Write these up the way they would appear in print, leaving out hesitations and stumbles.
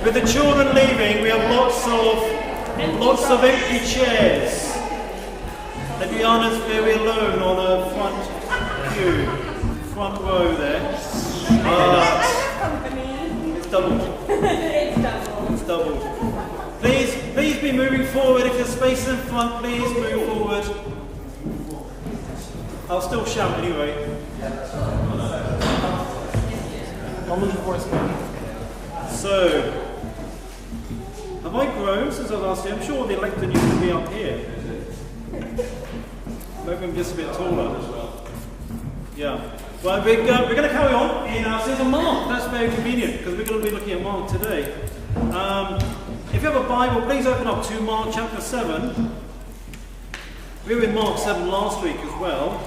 With the children leaving, we have lots of empty chairs. Adriana's very alone on her front row there. It's doubled. It's doubled. Please be moving forward. If there's space in front, please move forward. I'll still shout anyway. So, have I grown since I last year? I'm sure the lectern used to be up here. Maybe I'm just a bit taller. Yeah. Well, we're going to carry on in our season Mark. That's very convenient because we're going to be looking at Mark today. If you have a Bible, please open up to Mark chapter 7. We were in Mark 7 last week as well.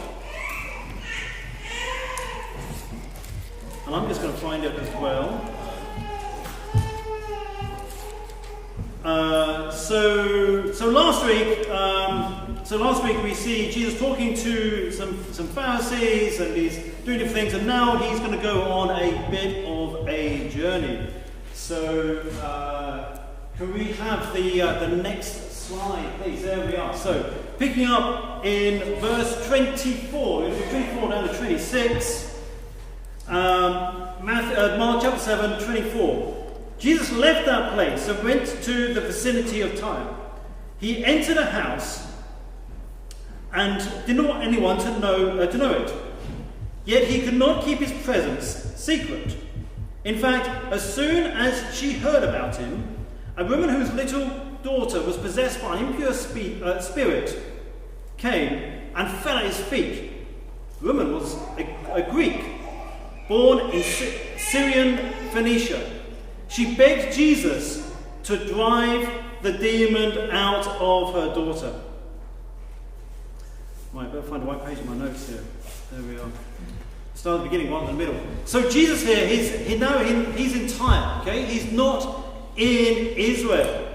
And I'm just going to find it as well. So last week we see Jesus talking to some Pharisees, and he's doing different things, and now he's going to go on a bit of a journey. So can we have the next slide, please? There we are. So picking up in verse 24, 24 down to 26, Mark chapter 7, 24. Jesus left that place and went to the vicinity of Tyre. He entered a house and didn't want anyone to know it. Yet he could not keep his presence secret. In fact, as soon as she heard about him, a woman whose little daughter was possessed by an impure spirit came and fell at his feet. The woman was a Greek, born in Syrian Phoenicia. She begged Jesus to drive the demon out of her daughter. Right, better find the right page in my notes here. There we are. Start at the beginning, right in the middle. So Jesus here, he's in Tyre, okay? He's not in Israel.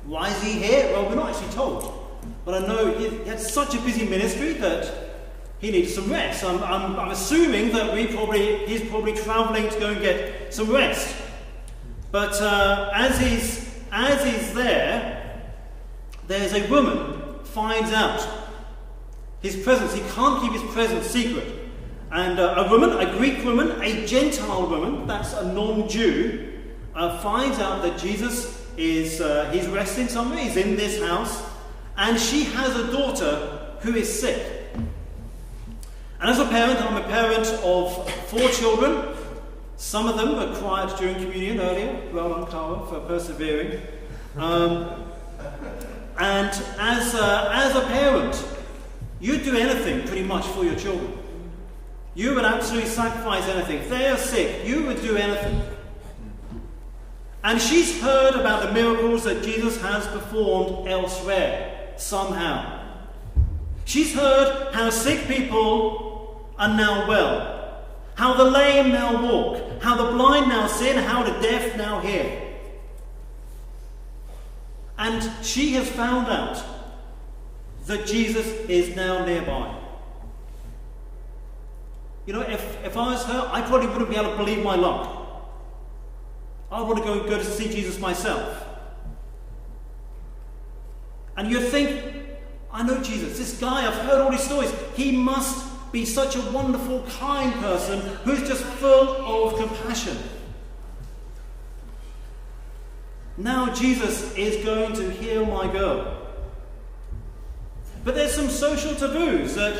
Why is he here? Well, we're not actually told. But I know he had such a busy ministry that he needs some rest. I'm assuming that he's probably travelling to go and get some rest. But as he's there, there's a woman finds out his presence. He can't keep his presence secret. And a woman, a Greek woman, a Gentile woman, that's a non-Jew, finds out that Jesus is he's resting somewhere. He's in this house, and she has a daughter who is sick. And as a parent, I'm a parent of 4 children. Some of them were quiet during communion earlier. Well done, Cara, for persevering. And as a parent, you'd do anything pretty much for your children. You would absolutely sacrifice anything. If they are sick, you would do anything. And she's heard about the miracles that Jesus has performed elsewhere, somehow. She's heard how sick people are now well. How the lame now walk, how the blind now see, and how the deaf now hear. And she has found out that Jesus is now nearby. You know, if I was her, I probably wouldn't be able to believe my luck. I want to go to see Jesus myself. And you'd think, I know Jesus, this guy, I've heard all these stories, he must be such a wonderful, kind person who's just full of compassion. Now Jesus is going to heal my girl. But there's some social taboos that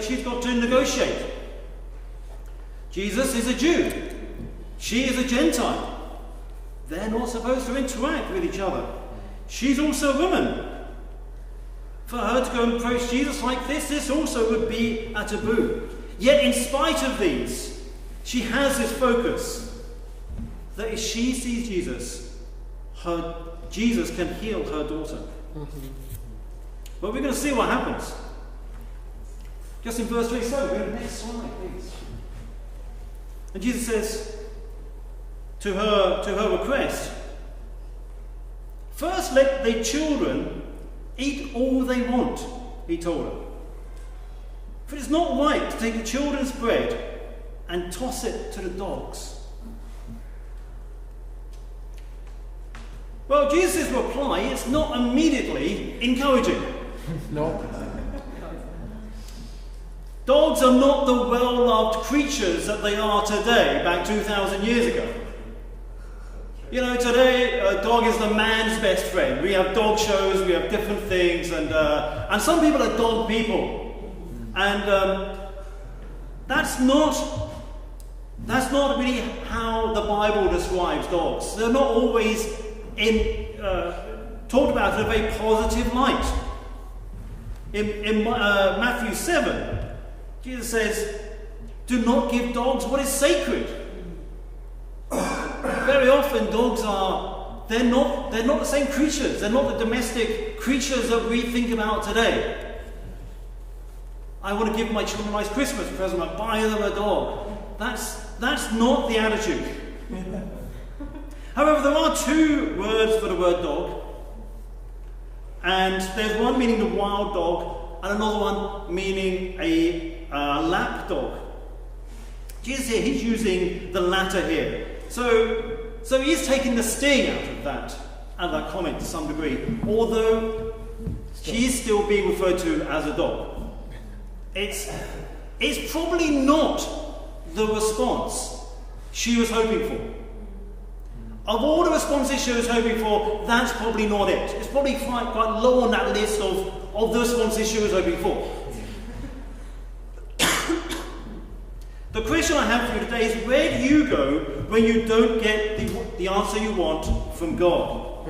she's got to negotiate. Jesus is a Jew. She is a Gentile. They're not supposed to interact with each other. She's also a woman. For her to go and approach Jesus like this also would be a taboo. Yet in spite of these, she has this focus that if she sees Jesus, Jesus can heal her daughter. But we're going to see what happens. Just in verse 27, go to the next slide, please. And Jesus says to her request, first let the children eat all they want, he told her. For it's not right to take the children's bread and toss it to the dogs. Well, Jesus' reply is not immediately encouraging. No. Dogs are not the well-loved creatures that they are today, back 2,000 years ago. You know, today a dog is the man's best friend. We have dog shows, we have different things, and some people are dog people. And that's not really how the Bible describes dogs. They're not always talked about in a very positive light. In Matthew 7, Jesus says, "Do not give dogs what is sacred." Very often dogs they're not the same creatures. They're not the domestic creatures that we think about today. I want to give my children a nice Christmas present, I buy them a dog. That's not the attitude. However, there are two words for the word dog. And there's one meaning the wild dog, and another one meaning a lap dog. Jesus here, he's using the latter here. So he's taking the sting out of that comment to some degree, although she is still being referred to as a dog. It's probably not the response she was hoping for. Of all the responses she was hoping for, that's probably not it. It's probably quite low on that list of the responses she was hoping for. The question I have for you today is, where do you go when you don't get the answer you want from God?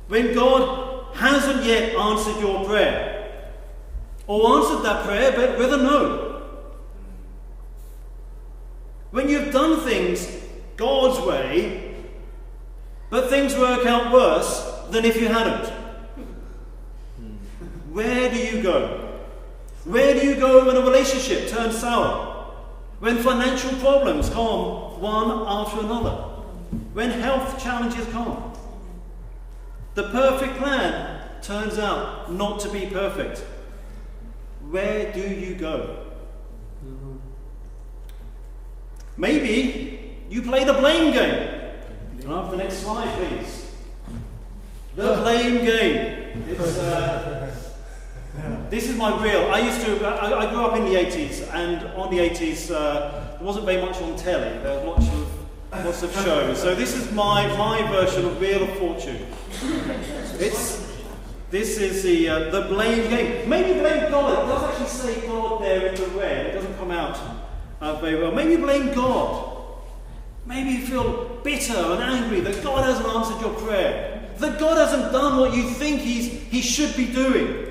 When God hasn't yet answered your prayer, or answered that prayer but with a no. When you've done things God's way, but things work out worse than if you hadn't. Where do you go? Where do you go when a relationship turns sour? When financial problems come one after another? When health challenges come? The perfect plan turns out not to be perfect. Where do you go? Maybe you play the blame game. Can I have the next slide, please? The blame game. This is my reel. I grew up in the 80s, and on the 80s, there wasn't very much on telly. There was lots of shows. So this is my version of Wheel of Fortune. This is the blame game. Maybe blame God. It does actually say God there in the red. It doesn't come out very well. Maybe blame God. Maybe you feel bitter and angry that God hasn't answered your prayer, that God hasn't done what you think he should be doing.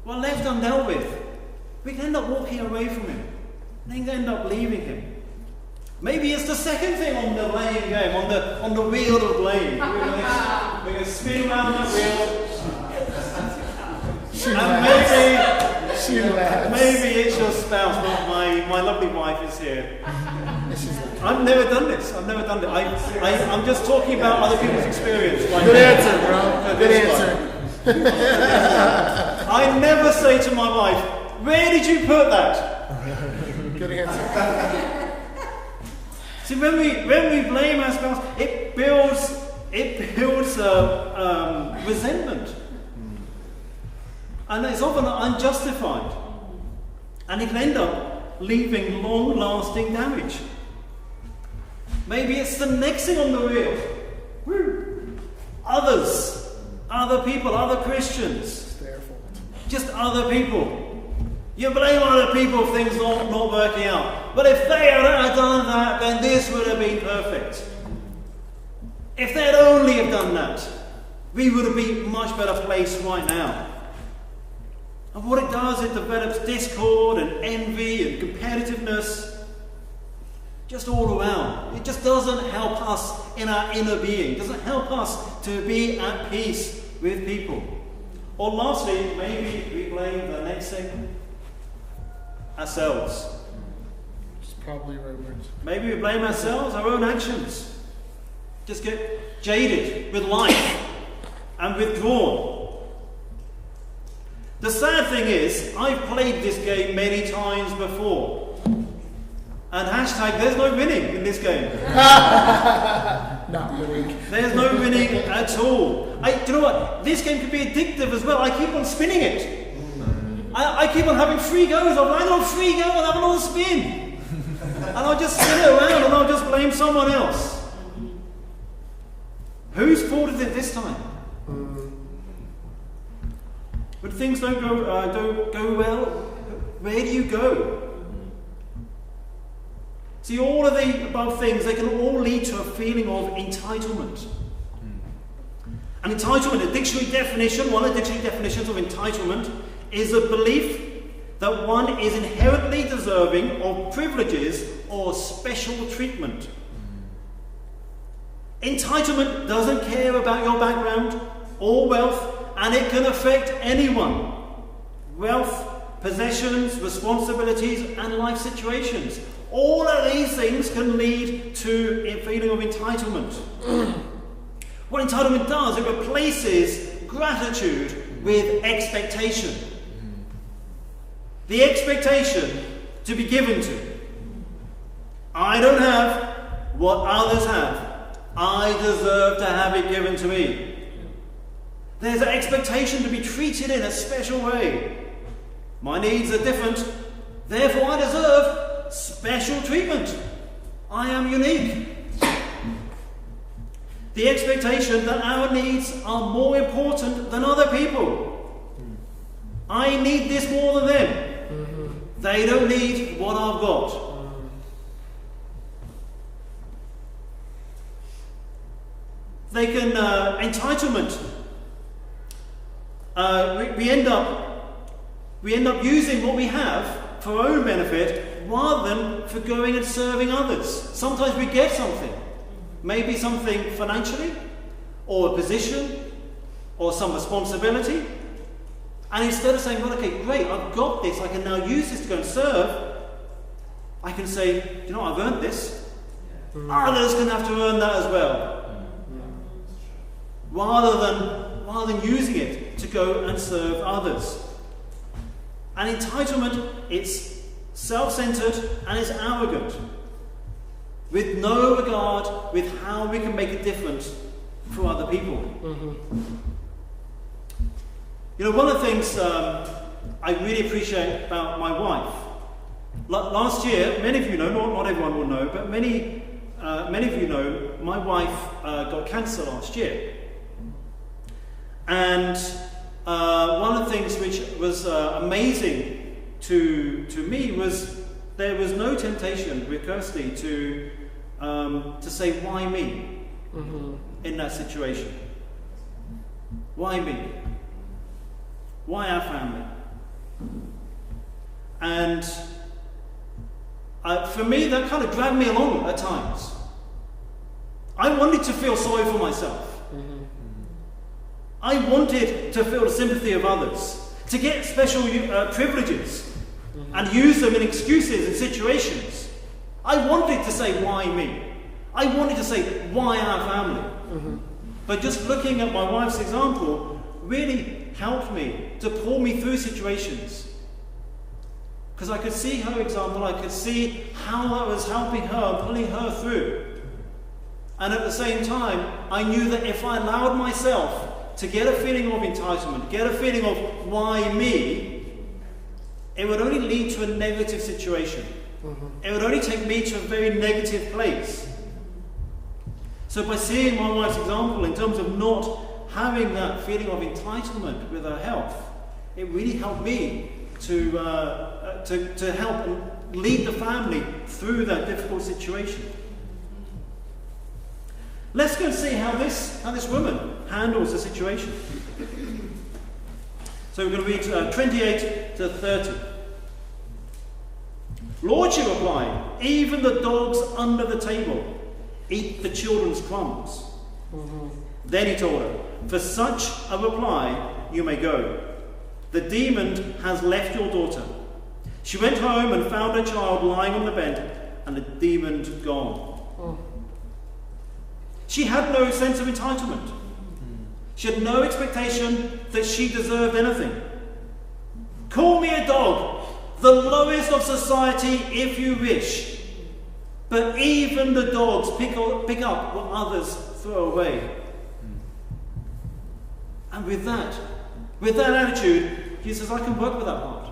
Well, left undealt with, we can end up walking away from him. We can end up leaving him. Maybe it's the second thing on the blame game, on the wheel of blame. We're going to spin around that wheel. And maybe it's your spouse, but my lovely wife is here. I've never done this. I'm just talking about other people's experience. Good answer, bro. Good answer. I never say to my wife, "Where did you put that?" Good answer. See, when we blame our spouse, it builds resentment, and it's often unjustified, and it can end up leaving long-lasting damage. Maybe it's the next thing on the wheel. Other people, other Christians. It's their fault. Just other people. You blame other people for things not working out. But if they had done that, then this would have been perfect. If they'd only have done that, we would have been in a much better place right now. And what it does, it develops discord and envy and competitiveness just all around. It just doesn't help us in our inner being. It doesn't help us to be at peace with people. Or lastly, maybe we blame the next thing ourselves. It's probably right words. Maybe we blame ourselves, our own actions. Just get jaded with life and withdrawn. The sad thing is, I've played this game many times before. And hashtag, there's no winning in this game. Not winning. There's no winning at all. Do you know what? This game can be addictive as well. I keep on spinning it. I keep on having free goes. I'm like, on free go and have another spin. And I'll just spin it around and I'll just blame someone else. Whose fault is it this time? When things don't go well, where do you go? See, all of the above things, they can all lead to a feeling of entitlement. An entitlement, a dictionary definition, one of the dictionary definitions of entitlement is a belief that one is inherently deserving of privileges or special treatment. Entitlement doesn't care about your background or wealth, and it can affect anyone. Wealth, possessions, responsibilities, and life situations. All of these things can lead to a feeling of entitlement. What entitlement does, it replaces gratitude with expectation. The expectation to be given to. I don't have what others have. I deserve to have it given to me. There's an expectation to be treated in a special way. My needs are different, therefore I deserve special treatment. I am unique. The expectation that our needs are more important than other people. I need this more than them. They don't need what I've got. They can, entitlement. We end up using what we have for our own benefit rather than for going and serving others. Sometimes we get something, maybe something financially, or a position, or some responsibility, and instead of saying, well, okay, great, I've got this, I can now use this to go and serve, I can say, you know, I've earned this. Others can have to earn that as well. Rather than using it to go and serve others. And entitlement, it's self-centered and it's arrogant, with no regard with how we can make a difference for other people. You know, one of the things I really appreciate about my wife, last year, many of you know, not everyone will know, but many of you know, my wife got cancer last year. And one of the things which was amazing to me was there was no temptation with Kirsty to say, why me in that situation? Why me? Why our family? And for me, that kind of dragged me along at times. I wanted to feel sorry for myself. I wanted to feel the sympathy of others, to get special privileges and use them in excuses and situations. I wanted to say, why me? I wanted to say, why our family? But just looking at my wife's example really helped me to pull me through situations. Because I could see her example, I could see how that was helping her and pulling her through. And at the same time, I knew that if I allowed myself to get a feeling of entitlement, get a feeling of why me, it would only lead to a negative situation. It would only take me to a very negative place. So by seeing my wife's example in terms of not having that feeling of entitlement with her health, it really helped me to help and lead the family through that difficult situation. Let's go and see how this woman handles the situation. So we're going to read 28 to 30. Lord, she replied, even the dogs under the table eat the children's crumbs. Then he told her, for such a reply you may go. The demon has left your daughter. She went home and found her child lying on the bed and the demon gone. She had no sense of entitlement. She had no expectation that she deserved anything. Call me a dog, the lowest of society if you wish. But even the dogs pick up what others throw away. And with that attitude, he says, I can work with that heart.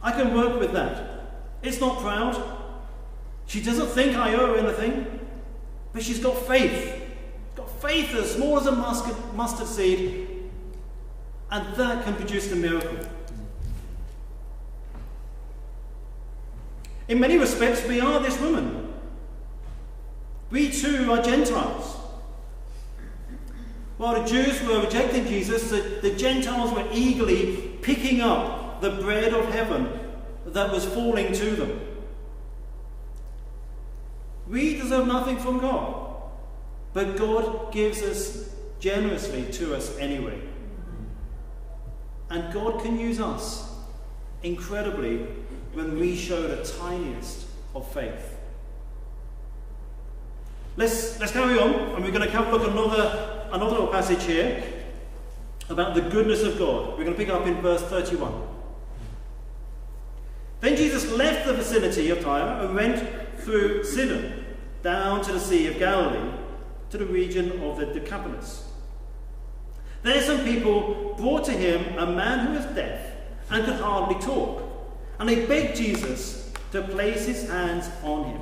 I can work with that. It's not proud. She doesn't think I owe her anything. But she's got faith. Got faith as small as a mustard seed. And that can produce the miracle. In many respects, we are this woman. We too are Gentiles. While the Jews were rejecting Jesus, the Gentiles were eagerly picking up the bread of heaven that was falling to them. We deserve nothing from God, but God gives us generously to us anyway. And God can use us incredibly when we show the tiniest of faith. Let's carry on, and we're going to look at another little passage here about the goodness of God. We're going to pick up in verse 31. Then Jesus left the vicinity of Tyre and went through Sidon, down to the Sea of Galilee, to the region of the Decapolis. There some people brought to him a man who was deaf and could hardly talk, and they begged Jesus to place his hands on him.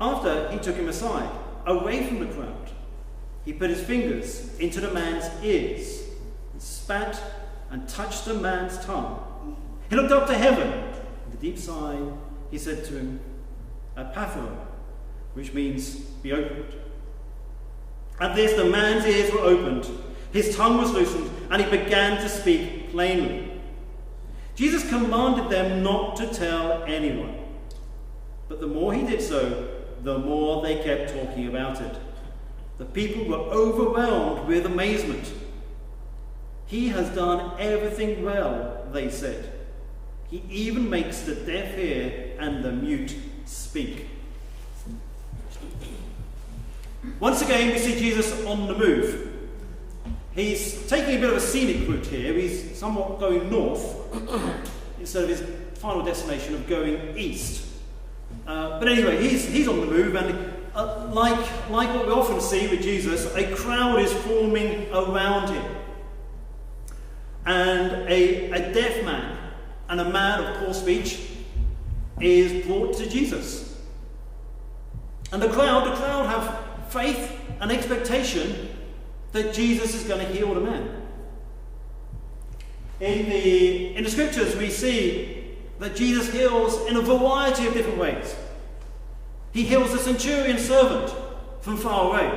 After he took him aside, away from the crowd, he put his fingers into the man's ears, and spat and touched the man's tongue. He looked up to heaven. With a deep sigh, he said to him, "Epaphra," which means be opened. At this, the man's ears were opened, his tongue was loosened, and he began to speak plainly. Jesus commanded them not to tell anyone. But the more he did so, the more they kept talking about it. The people were overwhelmed with amazement. He has done everything well, they said. He even makes the deaf hear and the mute speak. Once again, we see Jesus on the move. He's taking a bit of a scenic route here. He's somewhat going north instead of his final destination of going east. But anyway, he's on the move, and like what we often see with Jesus, a crowd is forming around him. And a deaf man and a man of poor speech is brought to Jesus. And the crowd have faith and expectation that Jesus is going to heal the man. In the scriptures, we see that Jesus heals in a variety of different ways. He heals the centurion servant from far away.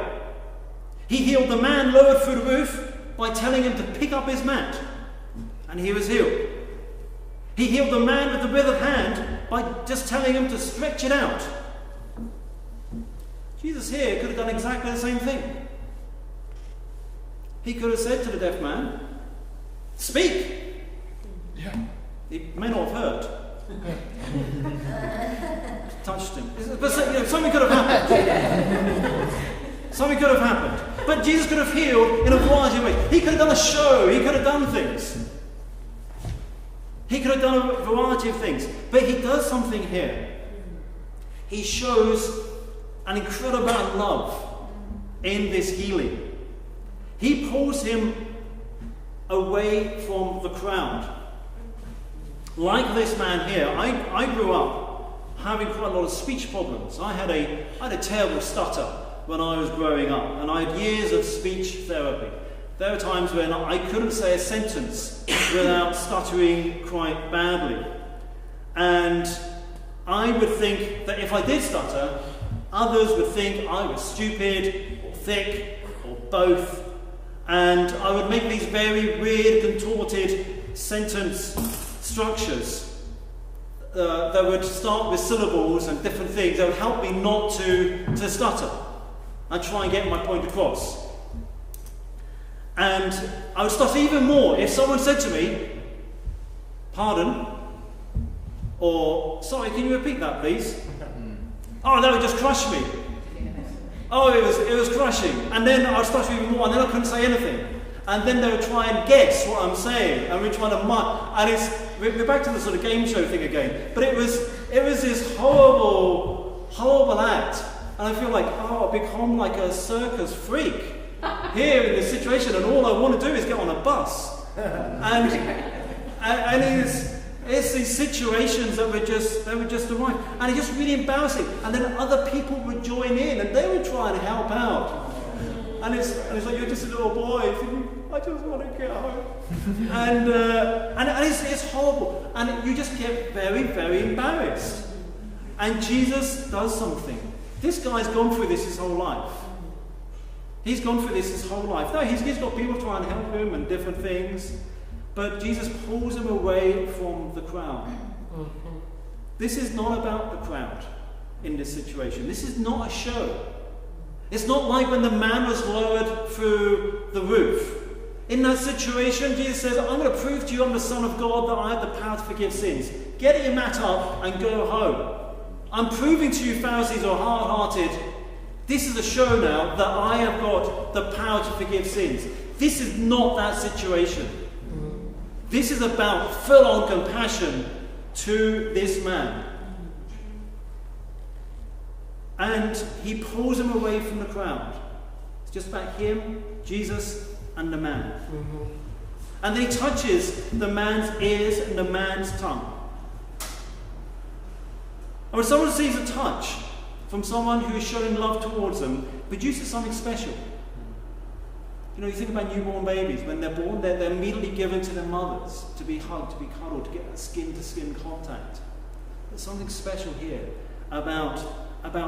He healed the man lowered through the roof by telling him to pick up his mat, and he was healed. He healed the man with the withered hand by just telling him to stretch it out. Jesus here could have done exactly the same thing. He could have said to the deaf man, "Speak." Yeah. He may not have heard. Touched him. But something could have happened. Something could have happened. But Jesus could have healed in a variety of ways. He could have done a show. He could have done things. He could have done a variety of things. But he does something here. He shows an incredible amount of love in this healing. He pulls him away from the crowd. Like this man here, I grew up having quite a lot of speech problems. I had a terrible stutter when I was growing up, and I had years of speech therapy. There were times when I couldn't say a sentence without stuttering quite badly. And I would think that if I did stutter, others would think I was stupid or thick or both. And I would make these very weird, contorted sentence structures that would start with syllables and different things that would help me not to stutter and try and get my point across. And I would stutter even more if someone said to me, "Pardon," or "Sorry, can you repeat that, please?" Oh, that would just crush me. Oh, it was crushing. And then I would stutter even more, and then I couldn't say anything. and then they would try and guess what I'm saying, and we're trying to and we're back to the sort of game show thing again. But it was this horrible act, and I feel like, I've become like a circus freak here in this situation, and all I want to do is get on a bus, and it's these situations that were just arrived, and it's just really embarrassing. And then other people would join in, and they would try and help out. And it's like, you're just a little boy thinking, I just want to get home. and it's horrible. And you just get very, very embarrassed. And Jesus does something. This guy's gone through this his whole life. He's gone through this his whole life. No, he's got people trying to help him and different things. But Jesus pulls him away from the crowd. This is not about the crowd in this situation. This is not a show. It's not like when the man was lowered through the roof. In that situation, Jesus says, I'm going to prove to you I'm the Son of God, that I have the power to forgive sins. Get your mat up and go home. I'm proving to you, Pharisees are hard-hearted. This is a show now that I have got the power to forgive sins. This is not that situation. This is about full-on compassion to this man. And he pulls him away from the crowd. It's just about him, Jesus, and the man. And then he touches the man's ears and the man's tongue. And when someone sees a touch from someone who is showing love towards them, it produces something special. You know, you think about newborn babies. When they're born, they're immediately given to their mothers to be hugged, to be cuddled, to get that skin-to-skin contact. There's something special here about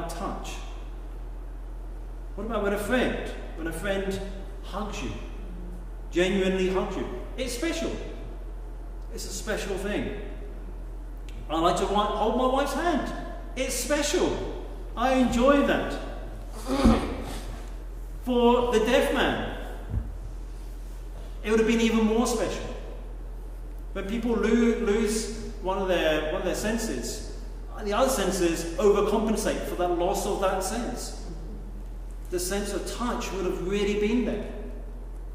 touch. What about when a friend hugs you, genuinely hugs you? It's special. It's a special thing. I like to hold my wife's hand. It's special. I enjoy that. For the deaf man, it would have been even more special. When people lose one of their senses, the other senses overcompensate for that loss of that sense. The sense of touch would have really been there.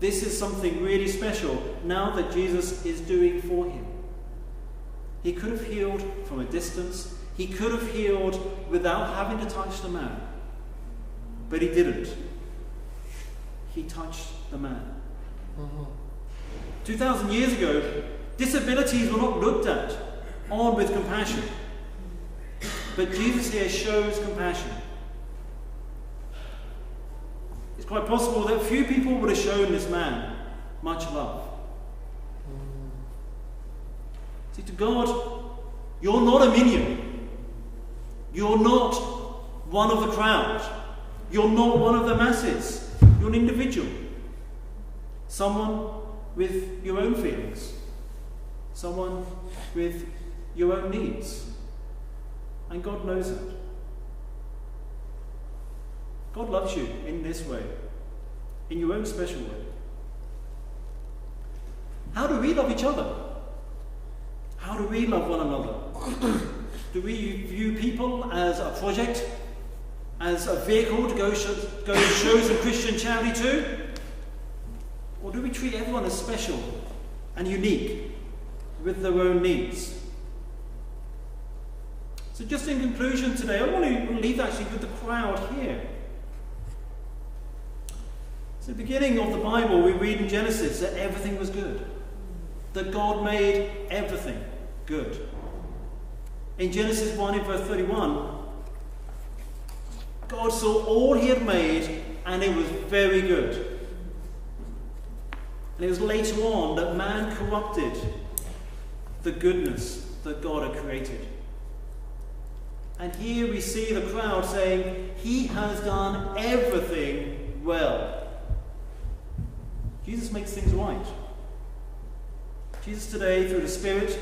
This is something really special now that Jesus is doing for him. He could have healed from a distance. He could have healed without having to touch the man. But he didn't. He touched the man. 2,000 years ago, disabilities were not looked at on with compassion. But Jesus here shows compassion. It's quite possible that few people would have shown this man much love. See, to God, you're not a minion. You're not one of the crowd. You're not one of the masses. You're an individual. Someone with your own feelings. Someone with your own needs. And God knows it. God loves you in this way, in your own special way. How do we love each other? How do we love one another? Do we view people as a project, as a vehicle to go show some Christian charity to? Or do we treat everyone as special and unique with their own needs? So just in conclusion today, I want to leave actually with the crowd here. So at the beginning of the Bible, we read in Genesis that everything was good. That God made everything good. In Genesis 1 in verse 31, God saw all he had made and it was very good. And it was later on that man corrupted the goodness that God had created. And here we see the crowd saying, he has done everything well. Jesus makes things right. Jesus today, through the Spirit,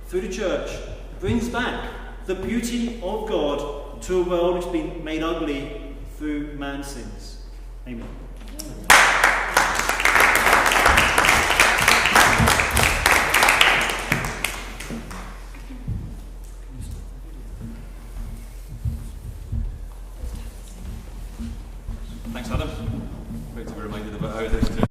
through the church, brings back the beauty of God to a world which has been made ugly through man's sins. Amen. Thanks, Adam. Great to be reminded about how it is to